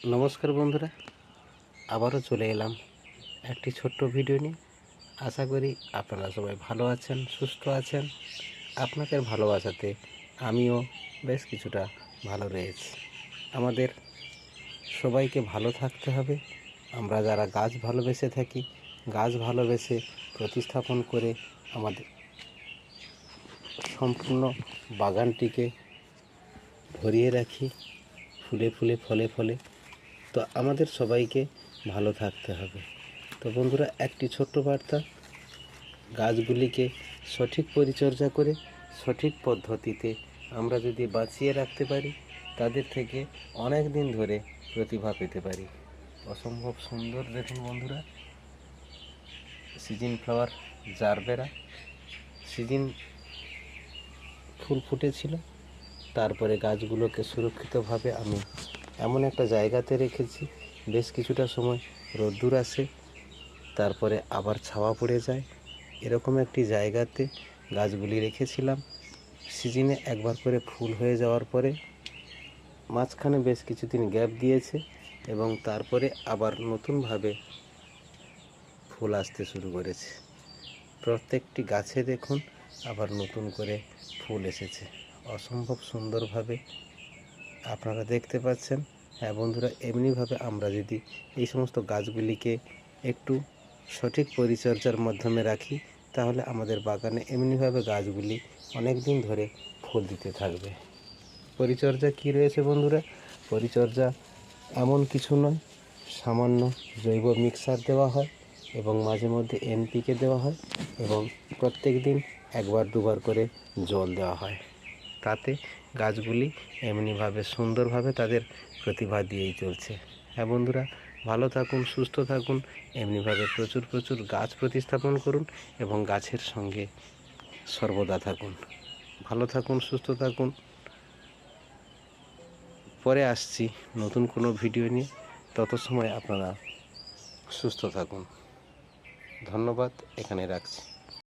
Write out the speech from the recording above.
নমস্কার বন্ধুরা, আবারও চলে এলাম একটি ছোট্ট ভিডিও নিয়ে। আশা করি আপনারা সবাই ভালো আছেন, সুস্থ আছেন। আপনাদের ভালোবাসাতে আমিও বেশ কিছুটা ভালো রয়েছি। আমাদের সবাইকে ভালো থাকতে হবে। আমরা যারা গাছ ভালোবেসে থাকি, গাছ ভালোবেসে প্রতিস্থাপন করে আমাদের সম্পূর্ণ বাগানটিকে ভরিয়ে রাখি ফুলে ফুলে, ফলে ফলে। তো আমাদের সবাইকে ভালো থাকতে হবে। তো বন্ধুরা, একটি ছোট্ট বার্তা, গাছগুলিকে সঠিক পরিচর্যা করে সঠিক পদ্ধতিতে আমরা যদি বাঁচিয়ে রাখতে পারি, তাদের থেকে অনেক দিন ধরে প্রতিভা পেতে পারি। অসম্ভব সুন্দর দেখুন বন্ধুরা, সিজন ফ্লাওয়ার জারবেরা সিজন ফুল ফুটেছিল। তারপরে গাছগুলোকে সুরক্ষিতভাবে আমি এমন একটা জায়গাতে রেখেছি, বেশ কিছুটা সময় রোদ্দুর আসে, তারপরে আবার ছাওয়া পড়ে যায়, এরকম একটি জায়গাতে গাছগুলি রেখেছিলাম। সিজনে একবার করে ফুল হয়ে যাওয়ার পরে মাঝখানে বেশ কিছুদিন গ্যাপ দিয়েছে এবং তারপরে আবার নতুনভাবে ফুল আসতে শুরু করেছে। প্রত্যেকটি গাছে দেখুন আবার নতুন করে ফুল এসেছে, অসম্ভব সুন্দরভাবে আপনারা দেখতে পাচ্ছেন। হ্যাঁ বন্ধুরা, এমনিভাবে আমরা যদি এই সমস্ত গাছগুলিকে একটু সঠিক পরিচর্যার মাধ্যমে রাখি, তাহলে আমাদের বাগানে এমনিভাবে গাছগুলি অনেক দিন ধরে ফুল দিতে থাকবে। পরিচর্যা কী রয়েছে বন্ধুরা? পরিচর্যা এমন কিছু নয়, সামান্য জৈব মিক্সার দেওয়া হয় এবং মাঝে মধ্যে এনপিকে দেওয়া হয় এবং প্রত্যেক দিন একবার দুবার করে জল দেওয়া হয়। তাতে গাছগুলি এমনিভাবে সুন্দরভাবে তাদের প্রতিভা দিয়েই চলছে। হ্যাঁ বন্ধুরা, ভালো থাকুন, সুস্থ থাকুন, এমনিভাবে প্রচুর প্রচুর গাছ প্রতিস্থাপন করুন এবং গাছের সঙ্গে সর্বদা থাকুন। ভালো থাকুন, সুস্থ থাকুন। পরে আসছি নতুন কোনো ভিডিও নিয়ে, তত সময় আপনারা সুস্থ থাকুন। ধন্যবাদ, এখানে রাখছি।